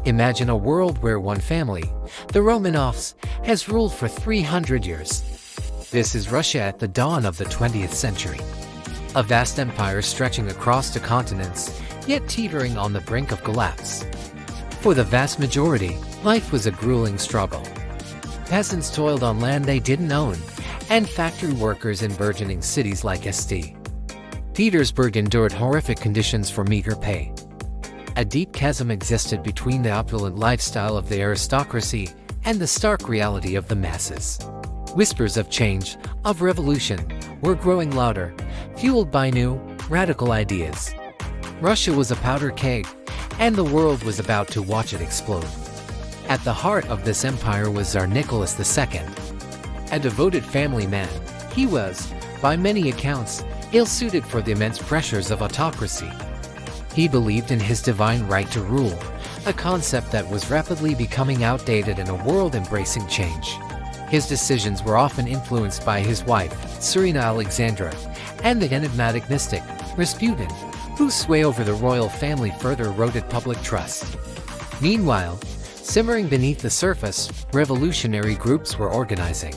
Imagine a world where one family, the Romanovs, has ruled for 300 years. This is Russia at the dawn of the 20th century. A vast empire stretching across the continents, yet teetering on the brink of collapse. For the vast majority, life was a grueling struggle. Peasants toiled on land they didn't own, and factory workers in burgeoning cities like St. Petersburg endured horrific conditions for meager pay. A deep chasm existed between the opulent lifestyle of the aristocracy and the stark reality of the masses. Whispers of change, of revolution, were growing louder, fueled by new, radical ideas. Russia was a powder keg, and the world was about to watch it explode. At the heart of this empire was Tsar Nicholas II. A devoted family man, he was, by many accounts, ill-suited for the immense pressures of autocracy. He believed in his divine right to rule, a concept that was rapidly becoming outdated in a world embracing change. His decisions were often influenced by his wife, Tsarina Alexandra, and the enigmatic mystic, Rasputin, whose sway over the royal family further eroded public trust. Meanwhile, simmering beneath the surface, revolutionary groups were organizing.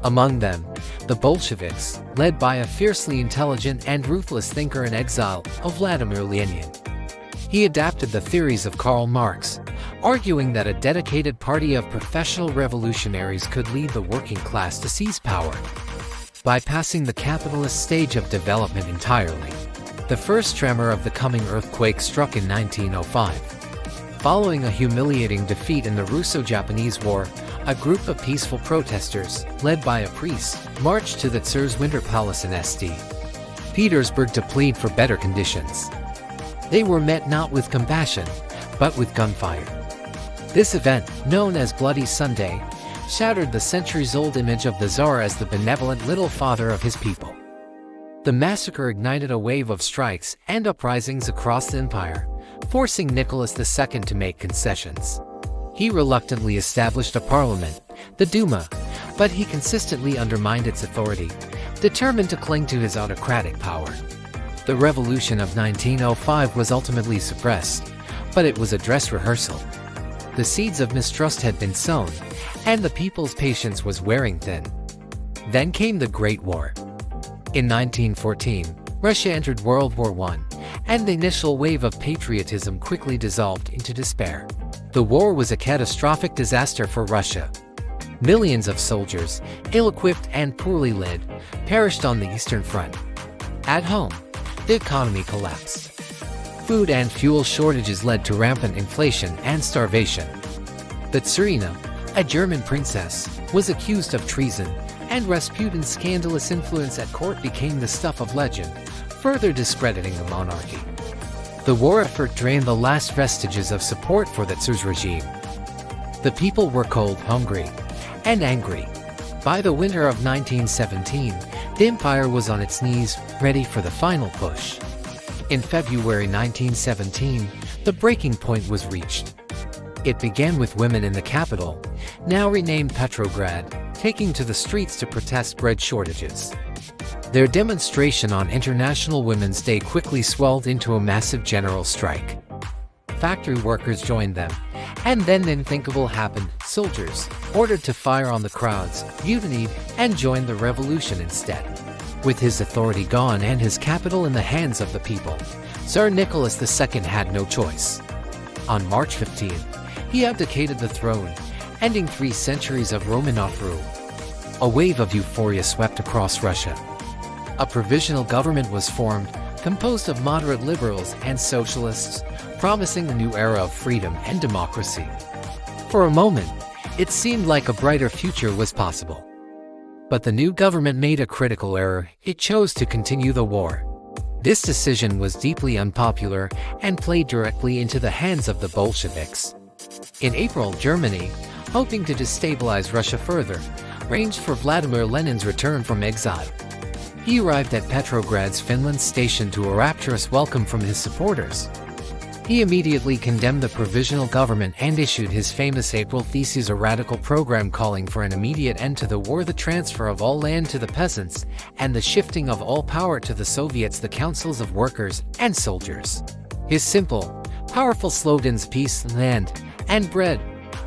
Among them, the Bolsheviks, led by a fiercely intelligent and ruthless thinker in exile, Vladimir Lenin. He adapted the theories of Karl Marx, arguing that a dedicated party of professional revolutionaries could lead the working class to seize power, bypassing the capitalist stage of development entirely. The first tremor of the coming earthquake struck in 1905. Following a humiliating defeat in the Russo-Japanese War, a group of peaceful protesters, led by a priest, marched to the Tsar's winter palace in St. Petersburg to plead for better conditions. They were met not with compassion, but with gunfire. This event, known as Bloody Sunday, shattered the centuries-old image of the Tsar as the benevolent little father of his people. The massacre ignited a wave of strikes and uprisings across the empire, forcing Nicholas II to make concessions. He reluctantly established a parliament, the Duma, but he consistently undermined its authority, determined to cling to his autocratic power. The revolution of 1905 was ultimately suppressed, but it was a dress rehearsal. The seeds of mistrust had been sown, and the people's patience was wearing thin. Then came the Great War. In 1914, Russia entered World War I, and the initial wave of patriotism quickly dissolved into despair. The war was a catastrophic disaster for Russia. Millions of soldiers, ill-equipped and poorly led, perished on the Eastern Front. At home, the economy collapsed. Food and fuel shortages led to rampant inflation and starvation. The Tsarina, a German princess, was accused of treason, and Rasputin's scandalous influence at court became the stuff of legend, further discrediting the monarchy. The war effort drained the last vestiges of support for the Tsar's regime. The people were cold, hungry, and angry. By the winter of 1917, the empire was on its knees, ready for the final push. In February 1917, the breaking point was reached. It began with women in the capital, now renamed Petrograd, taking to the streets to protest bread shortages. Their demonstration on International Women's Day quickly swelled into a massive general strike. Factory workers joined them, and then the unthinkable happened. Soldiers, ordered to fire on the crowds, mutinied and joined the revolution instead. With his authority gone and his capital in the hands of the people, Tsar Nicholas II had no choice. On March 15, he abdicated the throne, ending 3 centuries of Romanov rule. A wave of euphoria swept across Russia. A provisional government was formed, composed of moderate liberals and socialists, promising a new era of freedom and democracy. For a moment, it seemed like a brighter future was possible. But the new government made a critical error. It chose to continue the war. This decision was deeply unpopular and played directly into the hands of the Bolsheviks. In April, Germany, hoping to destabilize Russia further, arranged for Vladimir Lenin's return from exile. He arrived at Petrograd's Finland station to a rapturous welcome from his supporters. He immediately condemned the provisional government and issued his famous April Theses, a radical program calling for an immediate end to the war, the transfer of all land to the peasants, and the shifting of all power to the Soviets, the councils of workers and soldiers. His simple, Powerful slogans peace, land, and bread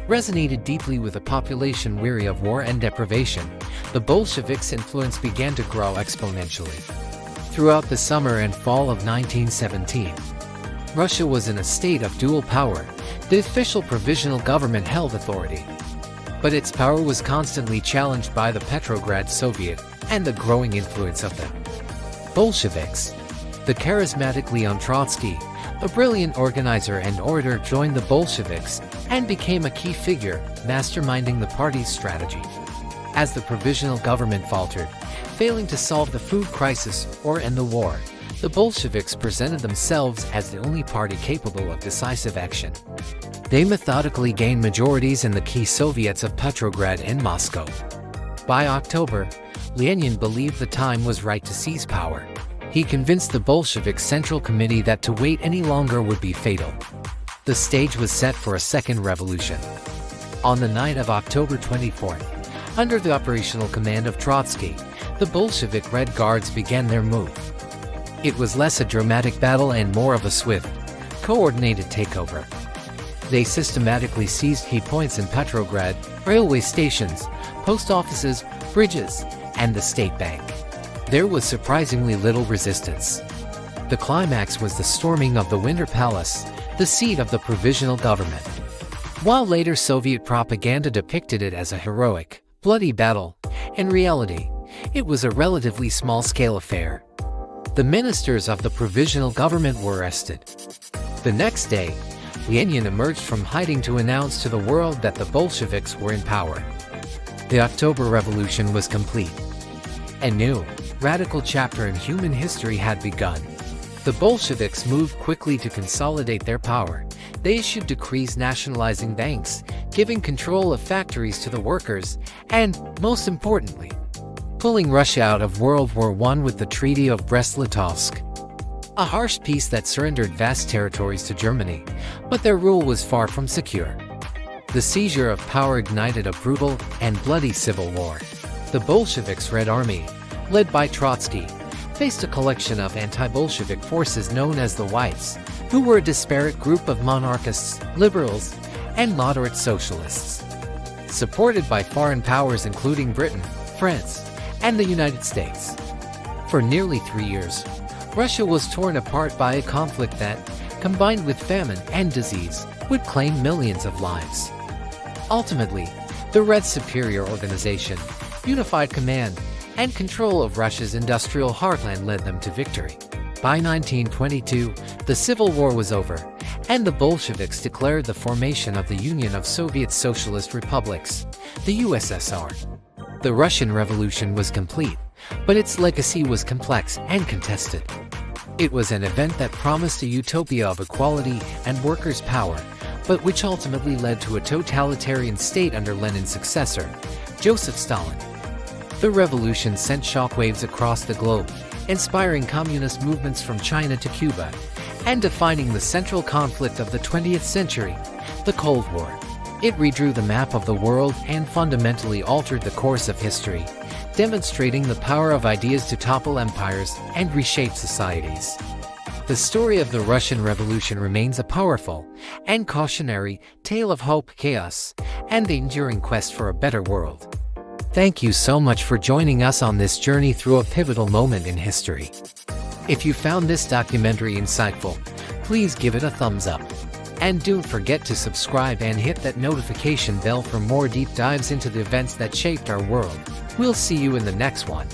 resonated deeply with a population weary of war and deprivation. The Bolsheviks' influence began to grow exponentially. Throughout the summer and fall of 1917, Russia was in a state of dual power. The official provisional government held authority, but its power was constantly challenged by the Petrograd Soviet and the growing influence of the Bolsheviks. The charismatic Leon Trotsky, a brilliant organizer and orator, joined the Bolsheviks and became a key figure, masterminding the party's strategy. As the provisional government faltered, failing to solve the food crisis or end the war, the Bolsheviks presented themselves as the only party capable of decisive action. They methodically gained majorities in the key Soviets of Petrograd and Moscow. By October, Lenin believed the time was right to seize power. He convinced the Bolshevik Central Committee that to wait any longer would be fatal. The stage was set for a second revolution. On the night of October 24th, under the operational command of Trotsky, the Bolshevik Red Guards began their move. It was less a dramatic battle and more of a swift, coordinated takeover. They systematically seized key points in Petrograd, railway stations, post offices, bridges, and the state bank. There was surprisingly little resistance. The climax was the storming of the Winter Palace, the seat of the provisional government. While later Soviet propaganda depicted it as a heroic, bloody battle, in reality, it was a relatively small-scale affair. The ministers of the provisional government were arrested. The next day, Lenin emerged from hiding to announce to the world that the Bolsheviks were in power. The October Revolution was complete. A new, radical chapter in human history had begun. The Bolsheviks moved quickly to consolidate their power. They issued decrees nationalizing banks, giving control of factories to the workers, and, most importantly, pulling Russia out of World War I with the Treaty of Brest-Litovsk. A harsh peace that surrendered vast territories to Germany, but their rule was far from secure. The seizure of power ignited a brutal and bloody civil war. The Bolsheviks' Red Army, led by Trotsky, faced a collection of anti-Bolshevik forces known as the Whites, who were a disparate group of monarchists, liberals, and moderate socialists. Supported by foreign powers including Britain, France, and the United States. For nearly 3 years, Russia was torn apart by a conflict that, combined with famine and disease, would claim millions of lives. Ultimately, the Red Superior Organization, unified command, and control of Russia's industrial heartland led them to victory. By 1922, the Civil War was over, and the Bolsheviks declared the formation of the Union of Soviet Socialist Republics, the USSR. The Russian Revolution was complete, but its legacy was complex and contested. It was an event that promised a utopia of equality and workers' power, but which ultimately led to a totalitarian state under Lenin's successor, Joseph Stalin. The revolution sent shockwaves across the globe, inspiring communist movements from China to Cuba, and defining the central conflict of the 20th century, the Cold War. It redrew the map of the world and fundamentally altered the course of history, demonstrating the power of ideas to topple empires and reshape societies. The story of the Russian Revolution remains a powerful and cautionary tale of hope, chaos, and the enduring quest for a better world. Thank you so much for joining us on this journey through a pivotal moment in history. If you found this documentary insightful, please give it a thumbs up. And don't forget to subscribe and hit that notification bell for more deep dives into the events that shaped our world. We'll see you in the next one.